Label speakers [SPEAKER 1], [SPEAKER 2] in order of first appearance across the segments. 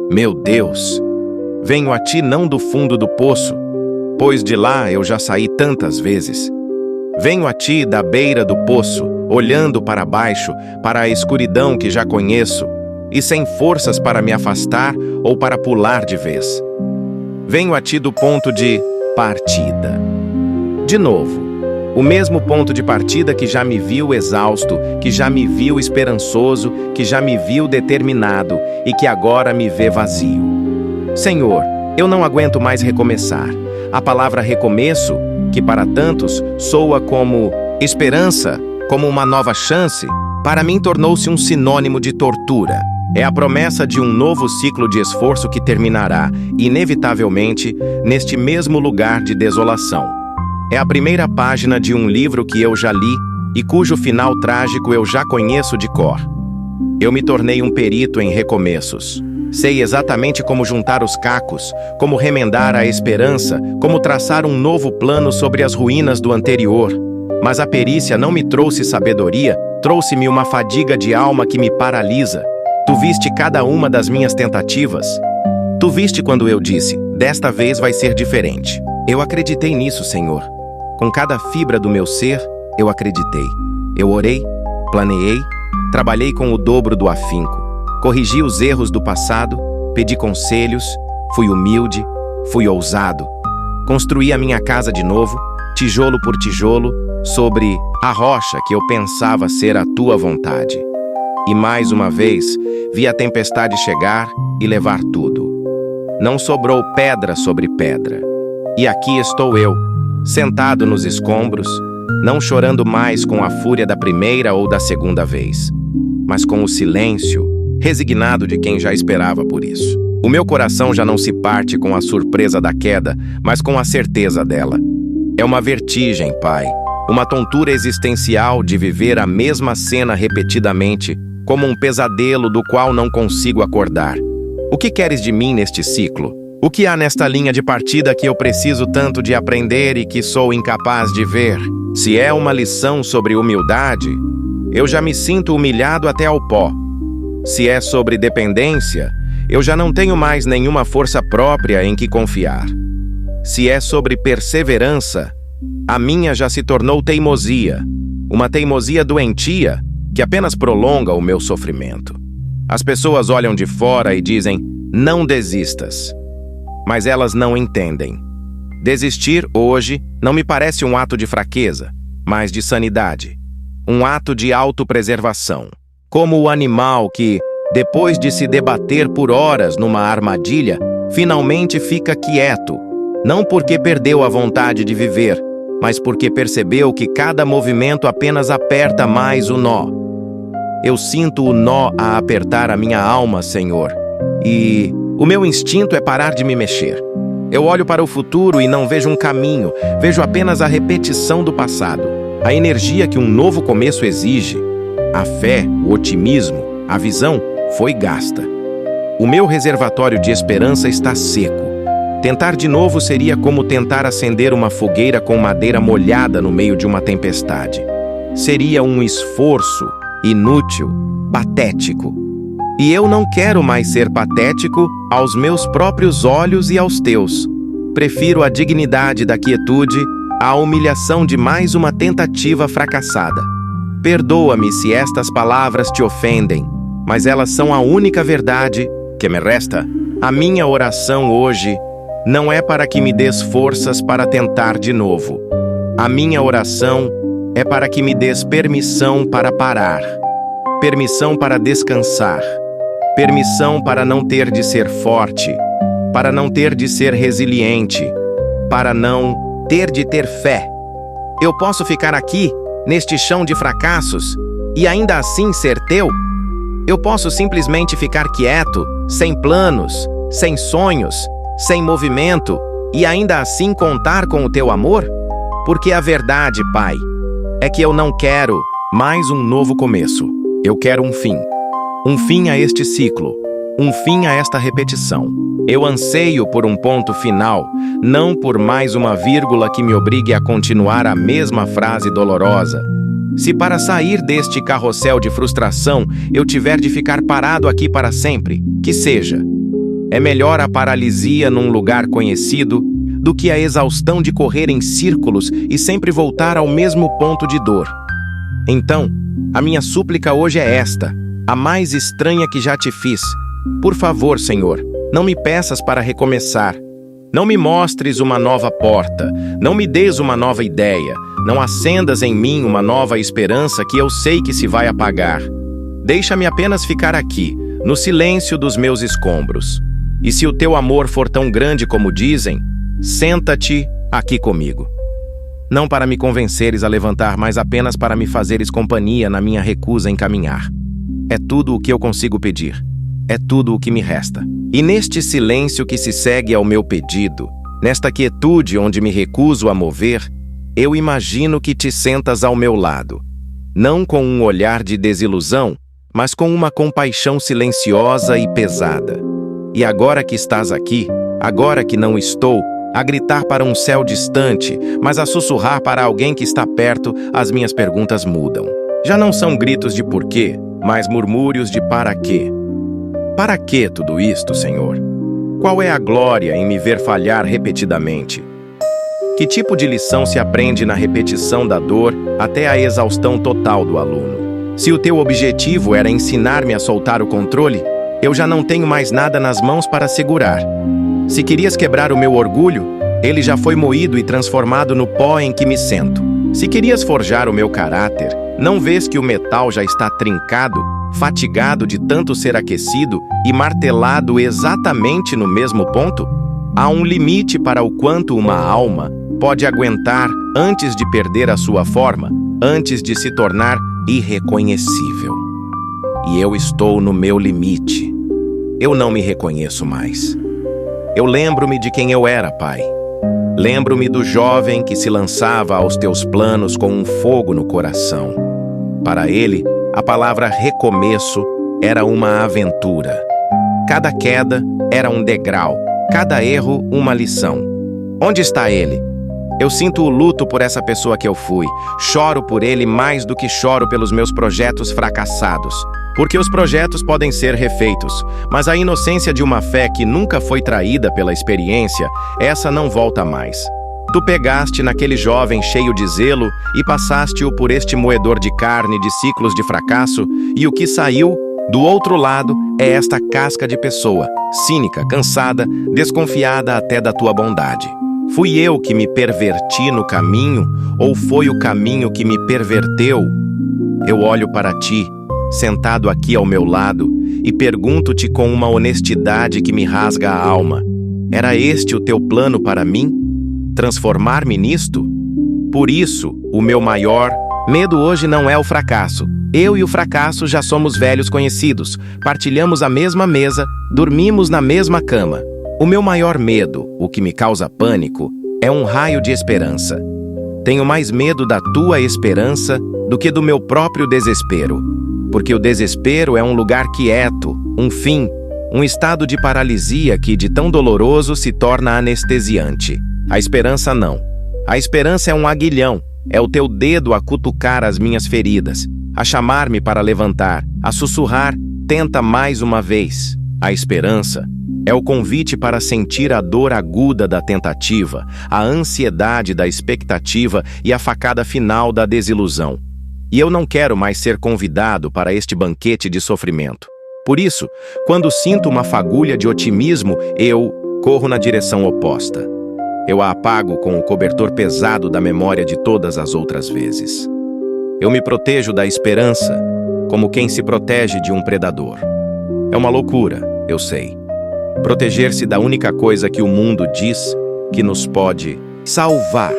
[SPEAKER 1] Meu Deus, venho a ti não do fundo do poço, pois de lá eu já saí tantas vezes. Venho a ti da beira do poço, olhando para baixo, para a escuridão que já conheço, e sem forças para me afastar ou para pular de vez. Venho a ti do ponto de partida. De novo, o mesmo ponto de partida que já me viu exausto, que já me viu esperançoso, que já me viu determinado e que agora me vê vazio. Senhor, eu não aguento mais recomeçar. A palavra recomeço, que para tantos soa como esperança, como uma nova chance, para mim tornou-se um sinônimo de tortura. É a promessa de um novo ciclo de esforço que terminará, inevitavelmente, neste mesmo lugar de desolação. É a primeira página de um livro que eu já li e cujo final trágico eu já conheço de cor. Eu me tornei um perito em recomeços. Sei exatamente como juntar os cacos, como remendar a esperança, como traçar um novo plano sobre as ruínas do anterior. Mas a perícia não me trouxe sabedoria, trouxe-me uma fadiga de alma que me paralisa. Tu viste cada uma das minhas tentativas. Tu viste quando eu disse, desta vez vai ser diferente. Eu acreditei nisso, Senhor. Com cada fibra do meu ser, eu acreditei. Eu orei, planeei, trabalhei com o dobro do afinco. Corrigi os erros do passado, pedi conselhos, fui humilde, fui ousado. Construí a minha casa de novo, tijolo por tijolo, sobre a rocha que eu pensava ser a tua vontade. E mais uma vez, vi a tempestade chegar e levar tudo. Não sobrou pedra sobre pedra. E aqui estou eu, sentado nos escombros, não chorando mais com a fúria da primeira ou da segunda vez, mas com o silêncio, resignado de quem já esperava por isso. O meu coração já não se parte com a surpresa da queda, mas com a certeza dela. É uma vertigem, Pai, uma tontura existencial de viver a mesma cena repetidamente, como um pesadelo do qual não consigo acordar. O que queres de mim neste ciclo? O que há nesta linha de partida que eu preciso tanto de aprender e que sou incapaz de ver? Se é uma lição sobre humildade, eu já me sinto humilhado até ao pó. Se é sobre dependência, eu já não tenho mais nenhuma força própria em que confiar. Se é sobre perseverança, a minha já se tornou teimosia, uma teimosia doentia que apenas prolonga o meu sofrimento. As pessoas olham de fora e dizem, não desistas. Mas elas não entendem. Desistir hoje não me parece um ato de fraqueza, mas de sanidade. Um ato de autopreservação. Como o animal que, depois de se debater por horas numa armadilha, finalmente fica quieto, não porque perdeu a vontade de viver, mas porque percebeu que cada movimento apenas aperta mais o nó. Eu sinto o nó a apertar a minha alma, Senhor, e o meu instinto é parar de me mexer. Eu olho para o futuro e não vejo um caminho, vejo apenas a repetição do passado, a energia que um novo começo exige. A fé, o otimismo, a visão foi gasta. O meu reservatório de esperança está seco. Tentar de novo seria como tentar acender uma fogueira com madeira molhada no meio de uma tempestade. Seria um esforço inútil, patético. E eu não quero mais ser patético aos meus próprios olhos e aos teus. Prefiro a dignidade da quietude à humilhação de mais uma tentativa fracassada. Perdoa-me se estas palavras te ofendem, mas elas são a única verdade que me resta. A minha oração hoje não é para que me des forças para tentar de novo. A minha oração é para que me des permissão para parar, permissão para descansar, permissão para não ter de ser forte, para não ter de ser resiliente, para não ter de ter fé. Eu posso ficar aqui, neste chão de fracassos, e ainda assim ser teu? Eu posso simplesmente ficar quieto, sem planos, sem sonhos, sem movimento, e ainda assim contar com o teu amor? Porque a verdade, Pai, é que eu não quero mais um novo começo. Eu quero um fim. Um fim a este ciclo. Um fim a esta repetição. Eu anseio por um ponto final, não por mais uma vírgula que me obrigue a continuar a mesma frase dolorosa. Se para sair deste carrossel de frustração eu tiver de ficar parado aqui para sempre, que seja. É melhor a paralisia num lugar conhecido do que a exaustão de correr em círculos e sempre voltar ao mesmo ponto de dor. Então, a minha súplica hoje é esta, a mais estranha que já te fiz. Por favor, Senhor, não me peças para recomeçar. Não me mostres uma nova porta, não me des uma nova ideia, não acendas em mim uma nova esperança que eu sei que se vai apagar. Deixa-me apenas ficar aqui, no silêncio dos meus escombros. E se o teu amor for tão grande como dizem, senta-te aqui comigo. Não para me convenceres a levantar, mas apenas para me fazeres companhia na minha recusa em caminhar. É tudo o que eu consigo pedir. É tudo o que me resta. E neste silêncio que se segue ao meu pedido, nesta quietude onde me recuso a mover, eu imagino que te sentas ao meu lado, não com um olhar de desilusão, mas com uma compaixão silenciosa e pesada. E agora que estás aqui, agora que não estou, a gritar para um céu distante, mas a sussurrar para alguém que está perto, as minhas perguntas mudam. Já não são gritos de porquê, mas murmúrios de para quê. Para que tudo isto, Senhor? Qual é a glória em me ver falhar repetidamente? Que tipo de lição se aprende na repetição da dor até a exaustão total do aluno? Se o teu objetivo era ensinar-me a soltar o controle, eu já não tenho mais nada nas mãos para segurar. Se querias quebrar o meu orgulho, ele já foi moído e transformado no pó em que me sento. Se querias forjar o meu caráter, não vês que o metal já está trincado, fatigado de tanto ser aquecido e martelado exatamente no mesmo ponto? Há um limite para o quanto uma alma pode aguentar antes de perder a sua forma, antes de se tornar irreconhecível. E eu estou no meu limite. Eu não me reconheço mais. Eu lembro-me de quem eu era, Pai. Lembro-me do jovem que se lançava aos teus planos com um fogo no coração. Para ele, a palavra recomeço era uma aventura. Cada queda era um degrau, cada erro uma lição. Onde está ele? Eu sinto o luto por essa pessoa que eu fui. Choro por ele mais do que choro pelos meus projetos fracassados. Porque os projetos podem ser refeitos, mas a inocência de uma fé que nunca foi traída pela experiência, essa não volta mais. Tu pegaste naquele jovem cheio de zelo e passaste-o por este moedor de carne de ciclos de fracasso, e o que saiu, do outro lado, é esta casca de pessoa, cínica, cansada, desconfiada até da tua bondade. Fui eu que me perverti no caminho, ou foi o caminho que me perverteu? Eu olho para ti, sentado aqui ao meu lado, e pergunto-te com uma honestidade que me rasga a alma: era este o teu plano para mim? Transformar-me nisto? Por isso, o meu maior medo hoje não é o fracasso. Eu e o fracasso já somos velhos conhecidos, partilhamos a mesma mesa, dormimos na mesma cama. O meu maior medo, o que me causa pânico, é um raio de esperança. Tenho mais medo da tua esperança do que do meu próprio desespero. Porque o desespero é um lugar quieto, um fim, um estado de paralisia que, de tão doloroso, se torna anestesiante. A esperança não. A esperança é um aguilhão, é o teu dedo a cutucar as minhas feridas, a chamar-me para levantar, a sussurrar, tenta mais uma vez. A esperança é o convite para sentir a dor aguda da tentativa, a ansiedade da expectativa e a facada final da desilusão. E eu não quero mais ser convidado para este banquete de sofrimento. Por isso, quando sinto uma fagulha de otimismo, eu corro na direção oposta. Eu a apago com o cobertor pesado da memória de todas as outras vezes. Eu me protejo da esperança, como quem se protege de um predador. É uma loucura, eu sei. Proteger-se da única coisa que o mundo diz que nos pode salvar.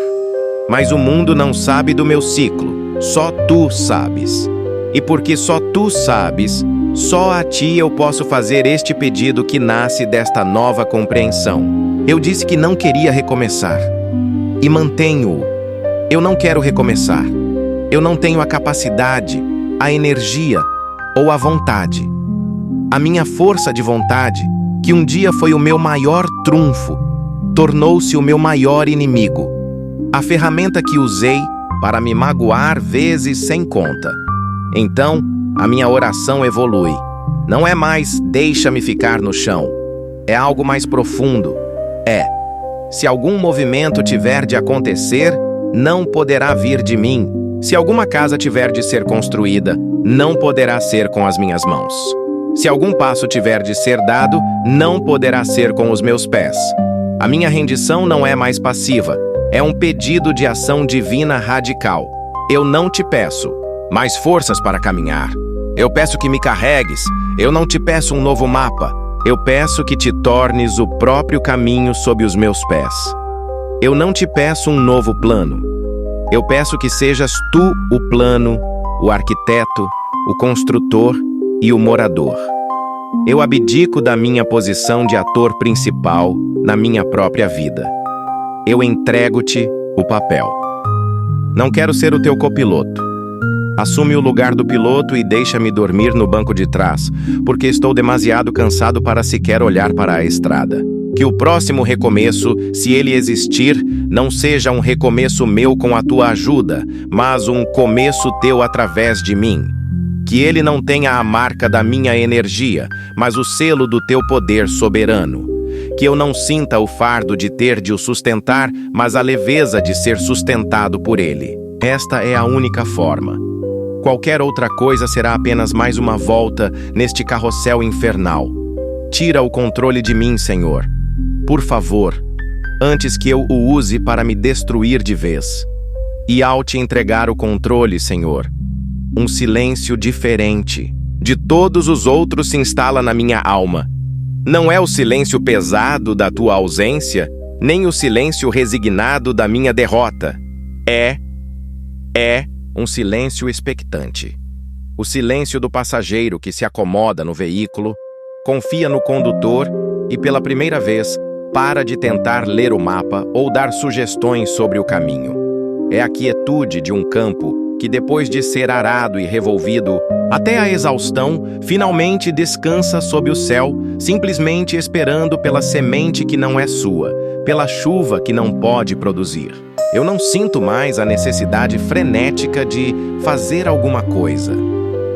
[SPEAKER 1] Mas o mundo não sabe do meu ciclo. Só tu sabes. E porque só tu sabes, só a ti eu posso fazer este pedido que nasce desta nova compreensão. Eu disse que não queria recomeçar. E mantenho-o. Eu não quero recomeçar. Eu não tenho a capacidade, a energia ou a vontade. A minha força de vontade, que um dia foi o meu maior trunfo, tornou-se o meu maior inimigo. A ferramenta que usei para me magoar vezes sem conta. Então, a minha oração evolui. Não é mais deixa-me ficar no chão. É algo mais profundo. Se algum movimento tiver de acontecer, não poderá vir de mim. Se alguma casa tiver de ser construída, não poderá ser com as minhas mãos. Se algum passo tiver de ser dado, não poderá ser com os meus pés. A minha rendição não é mais passiva, é um pedido de ação divina radical. Eu não te peço mais forças para caminhar. Eu peço que me carregues. Eu não te peço um novo mapa. Eu peço que te tornes o próprio caminho sob os meus pés. Eu não te peço um novo plano. Eu peço que sejas tu o plano, o arquiteto, o construtor e o morador. Eu abdico da minha posição de ator principal na minha própria vida. Eu entrego-te o papel. Não quero ser o teu copiloto. Assume o lugar do piloto e deixa-me dormir no banco de trás, porque estou demasiado cansado para sequer olhar para a estrada. Que o próximo recomeço, se ele existir, não seja um recomeço meu com a tua ajuda, mas um começo teu através de mim. Que ele não tenha a marca da minha energia, mas o selo do teu poder soberano. Que eu não sinta o fardo de ter de o sustentar, mas a leveza de ser sustentado por ele. Esta é a única forma. Qualquer outra coisa será apenas mais uma volta neste carrossel infernal. Tira o controle de mim, Senhor. Por favor, antes que eu o use para me destruir de vez. E ao te entregar o controle, Senhor, um silêncio diferente de todos os outros se instala na minha alma. Não é o silêncio pesado da tua ausência, nem o silêncio resignado da minha derrota. É um silêncio expectante. O silêncio do passageiro que se acomoda no veículo, confia no condutor e, pela primeira vez, para de tentar ler o mapa ou dar sugestões sobre o caminho. É a quietude de um campo que, depois de ser arado e revolvido até a exaustão, finalmente descansa sob o céu, simplesmente esperando pela semente que não é sua, pela chuva que não pode produzir. Eu não sinto mais a necessidade frenética de fazer alguma coisa.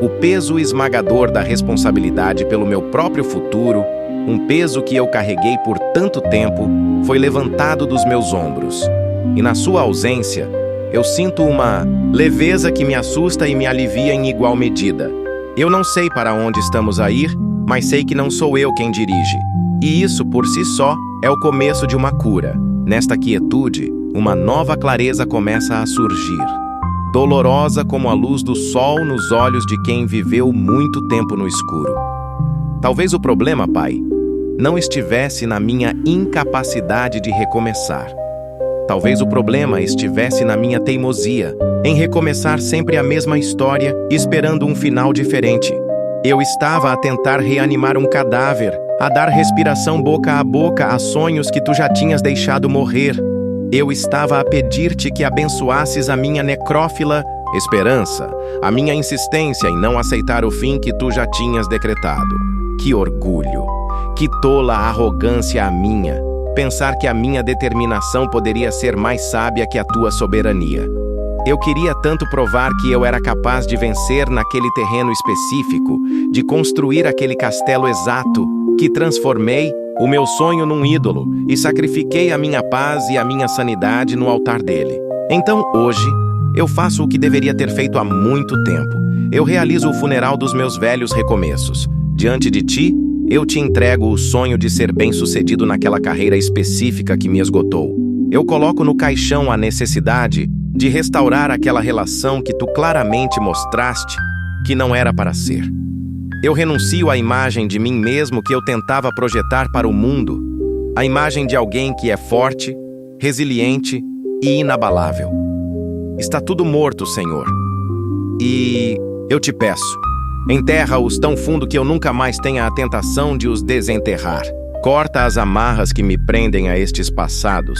[SPEAKER 1] O peso esmagador da responsabilidade pelo meu próprio futuro, um peso que eu carreguei por tanto tempo, foi levantado dos meus ombros. E na sua ausência, eu sinto uma leveza que me assusta e me alivia em igual medida. Eu não sei para onde estamos a ir, mas sei que não sou eu quem dirige. E isso, por si só, é o começo de uma cura. Nesta quietude, uma nova clareza começa a surgir, dolorosa como a luz do sol nos olhos de quem viveu muito tempo no escuro. Talvez o problema, Pai, não estivesse na minha incapacidade de recomeçar. Talvez o problema estivesse na minha teimosia, em recomeçar sempre a mesma história, esperando um final diferente. Eu estava a tentar reanimar um cadáver, a dar respiração boca a boca a sonhos que tu já tinhas deixado morrer. Eu estava a pedir-te que abençoasses a minha necrófila esperança, a minha insistência em não aceitar o fim que tu já tinhas decretado. Que orgulho! Que tola arrogância a minha! Pensar que a minha determinação poderia ser mais sábia que a tua soberania. Eu queria tanto provar que eu era capaz de vencer naquele terreno específico, de construir aquele castelo exato, que transformei o meu sonho num ídolo e sacrifiquei a minha paz e a minha sanidade no altar dele. Então, hoje, eu faço o que deveria ter feito há muito tempo. Eu realizo o funeral dos meus velhos recomeços. Diante de ti, eu te entrego o sonho de ser bem-sucedido naquela carreira específica que me esgotou. Eu coloco no caixão a necessidade de restaurar aquela relação que tu claramente mostraste que não era para ser. Eu renuncio à imagem de mim mesmo que eu tentava projetar para o mundo, a imagem de alguém que é forte, resiliente e inabalável. Está tudo morto, Senhor. E eu te peço, enterra-os tão fundo que eu nunca mais tenha a tentação de os desenterrar. Corta as amarras que me prendem a estes passados,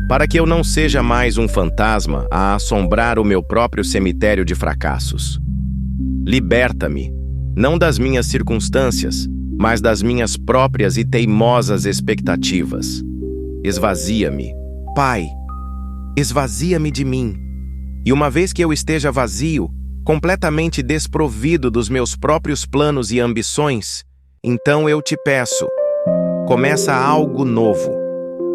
[SPEAKER 1] para que eu não seja mais um fantasma a assombrar o meu próprio cemitério de fracassos. Liberta-me, não das minhas circunstâncias, mas das minhas próprias e teimosas expectativas. Esvazia-me, Pai, esvazia-me de mim. E uma vez que eu esteja vazio, completamente desprovido dos meus próprios planos e ambições, então eu te peço, começa algo novo,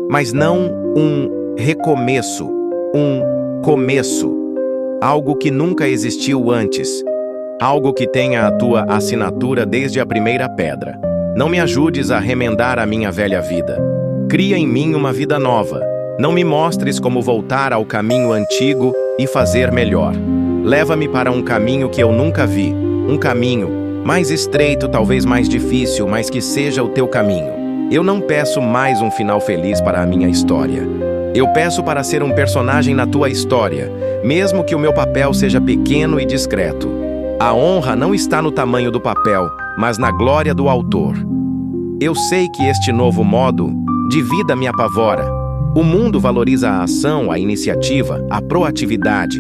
[SPEAKER 1] mas não um recomeço, um começo, algo que nunca existiu antes, algo que tenha a tua assinatura desde a primeira pedra. Não me ajudes a remendar a minha velha vida. Cria em mim uma vida nova. Não me mostres como voltar ao caminho antigo e fazer melhor. Leva-me para um caminho que eu nunca vi, um caminho mais estreito, talvez mais difícil, mas que seja o teu caminho. Eu não peço mais um final feliz para a minha história. Eu peço para ser um personagem na tua história, mesmo que o meu papel seja pequeno e discreto. A honra não está no tamanho do papel, mas na glória do autor. Eu sei que este novo modo de vida me apavora. O mundo valoriza a ação, a iniciativa, a proatividade.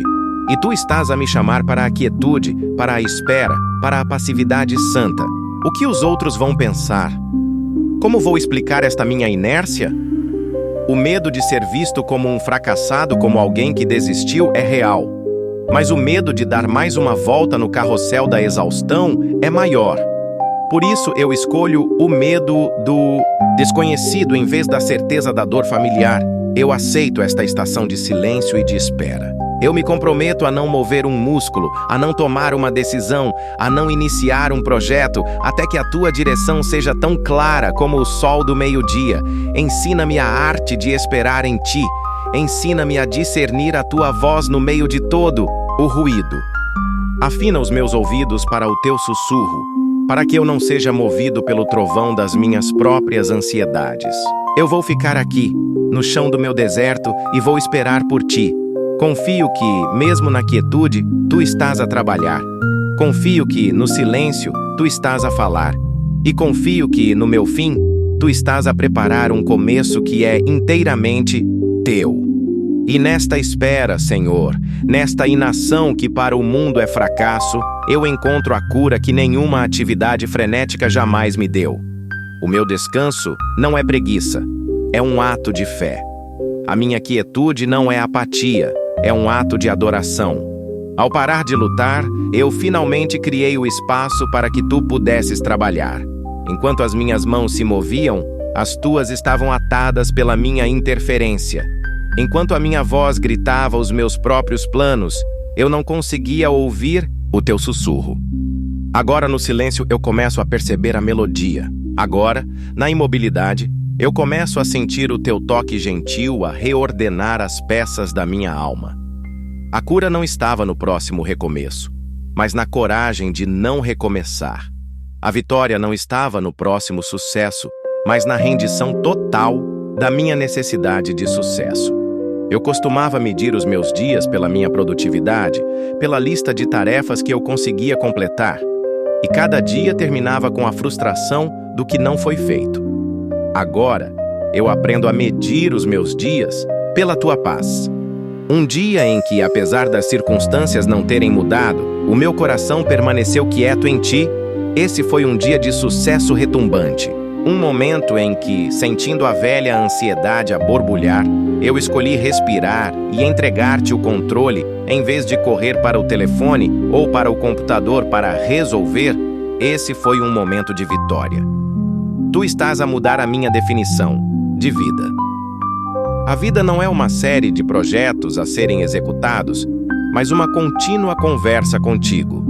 [SPEAKER 1] E tu estás a me chamar para a quietude, para a espera, para a passividade santa. O que os outros vão pensar? Como vou explicar esta minha inércia? O medo de ser visto como um fracassado, como alguém que desistiu, é real. Mas o medo de dar mais uma volta no carrossel da exaustão é maior. Por isso eu escolho o medo do desconhecido em vez da certeza da dor familiar. Eu aceito esta estação de silêncio e de espera. Eu me comprometo a não mover um músculo, a não tomar uma decisão, a não iniciar um projeto, até que a tua direção seja tão clara como o sol do meio-dia. Ensina-me a arte de esperar em ti. Ensina-me a discernir a tua voz no meio de todo o ruído. Afina os meus ouvidos para o teu sussurro, para que eu não seja movido pelo trovão das minhas próprias ansiedades. Eu vou ficar aqui, no chão do meu deserto, e vou esperar por ti. Confio que, mesmo na quietude, tu estás a trabalhar. Confio que, no silêncio, tu estás a falar. E confio que, no meu fim, tu estás a preparar um começo que é inteiramente teu. E nesta espera, Senhor, nesta inação que para o mundo é fracasso, eu encontro a cura que nenhuma atividade frenética jamais me deu. O meu descanso não é preguiça, é um ato de fé. A minha quietude não é apatia, é um ato de adoração. Ao parar de lutar, eu finalmente criei o espaço para que tu pudesses trabalhar. Enquanto as minhas mãos se moviam, as tuas estavam atadas pela minha interferência. Enquanto a minha voz gritava os meus próprios planos, eu não conseguia ouvir o teu sussurro. Agora, no silêncio, eu começo a perceber a melodia. Agora, na imobilidade, eu começo a sentir o teu toque gentil a reordenar as peças da minha alma. A cura não estava no próximo recomeço, mas na coragem de não recomeçar. A vitória não estava no próximo sucesso, mas na rendição total da minha necessidade de sucesso. Eu costumava medir os meus dias pela minha produtividade, pela lista de tarefas que eu conseguia completar, e cada dia terminava com a frustração do que não foi feito. Agora, eu aprendo a medir os meus dias pela tua paz. Um dia em que, apesar das circunstâncias não terem mudado, o meu coração permaneceu quieto em ti, esse foi um dia de sucesso retumbante. Um momento em que, sentindo a velha ansiedade a borbulhar, eu escolhi respirar e entregar-te o controle em vez de correr para o telefone ou para o computador para resolver. Esse foi um momento de vitória. Tu estás a mudar a minha definição de vida. A vida não é uma série de projetos a serem executados, mas uma contínua conversa contigo.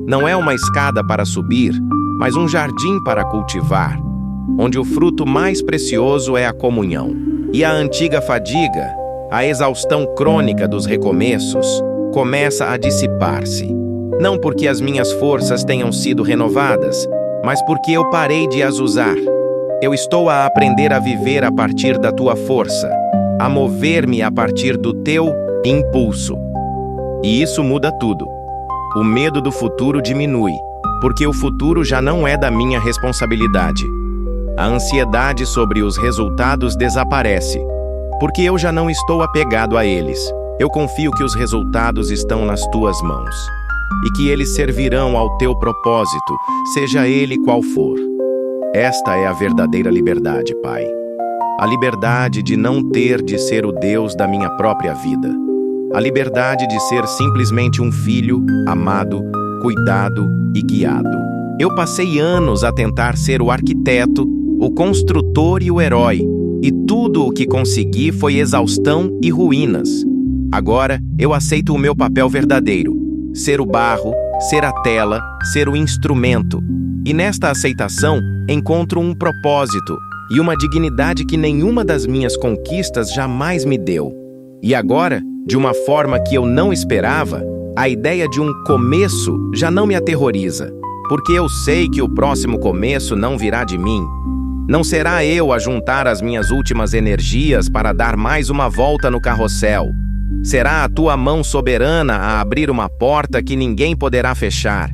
[SPEAKER 1] Não é uma escada para subir, mas um jardim para cultivar, onde o fruto mais precioso é a comunhão. E a antiga fadiga, a exaustão crônica dos recomeços, começa a dissipar-se. Não porque as minhas forças tenham sido renovadas, mas porque eu parei de as usar. Eu estou a aprender a viver a partir da tua força, a mover-me a partir do teu impulso. E isso muda tudo. O medo do futuro diminui, porque o futuro já não é da minha responsabilidade. A ansiedade sobre os resultados desaparece, porque eu já não estou apegado a eles. Eu confio que os resultados estão nas tuas mãos e que eles servirão ao teu propósito, seja ele qual for. Esta é a verdadeira liberdade, Pai. A liberdade de não ter de ser o Deus da minha própria vida. A liberdade de ser simplesmente um filho amado, cuidado e guiado. Eu passei anos a tentar ser o arquiteto o construtor e o herói, e tudo o que consegui foi exaustão e ruínas. Agora eu aceito o meu papel verdadeiro: ser o barro, ser a tela, ser o instrumento. E nesta aceitação encontro um propósito e uma dignidade que nenhuma das minhas conquistas jamais me deu. E agora, de uma forma que eu não esperava, a ideia de um começo já não me aterroriza, porque eu sei que o próximo começo não virá de mim. Não será eu a juntar as minhas últimas energias para dar mais uma volta no carrossel. Será a tua mão soberana a abrir uma porta que ninguém poderá fechar.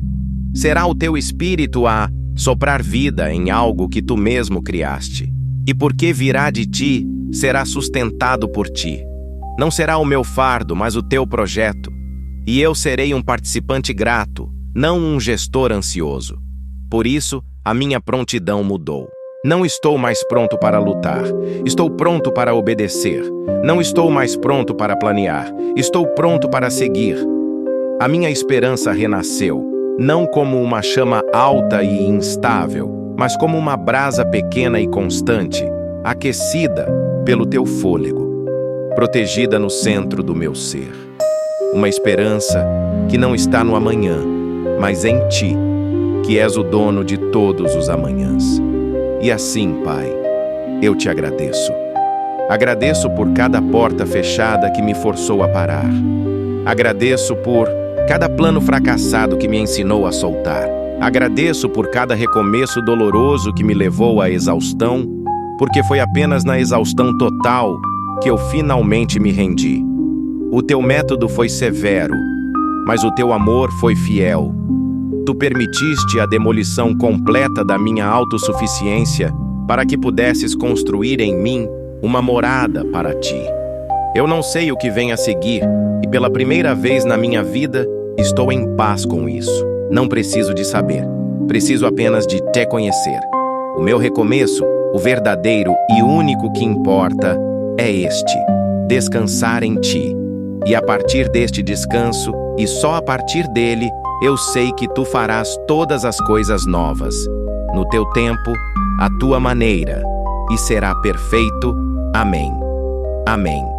[SPEAKER 1] Será o teu espírito a soprar vida em algo que tu mesmo criaste. E porque virá de ti, será sustentado por ti. Não será o meu fardo, mas o teu projeto. E eu serei um participante grato, não um gestor ansioso. Por isso, a minha prontidão mudou. Não estou mais pronto para lutar. Estou pronto para obedecer. Não estou mais pronto para planear. Estou pronto para seguir. A minha esperança renasceu, não como uma chama alta e instável, mas como uma brasa pequena e constante, aquecida pelo teu fôlego, protegida no centro do meu ser. Uma esperança que não está no amanhã, mas em ti, que és o dono de todos os amanhãs. E assim, Pai, eu te agradeço. Agradeço por cada porta fechada que me forçou a parar. Agradeço por cada plano fracassado que me ensinou a soltar. Agradeço por cada recomeço doloroso que me levou à exaustão, porque foi apenas na exaustão total que eu finalmente me rendi. O teu método foi severo, mas o teu amor foi fiel. Tu permitiste a demolição completa da minha autossuficiência para que pudesses construir em mim uma morada para ti. Eu não sei o que vem a seguir e pela primeira vez na minha vida estou em paz com isso. Não preciso de saber, preciso apenas de te conhecer. O meu recomeço, o verdadeiro e único que importa, é este: descansar em ti. E a partir deste descanso, e só a partir dele, eu sei que tu farás todas as coisas novas, no teu tempo, à tua maneira, e será perfeito. Amém. Amém.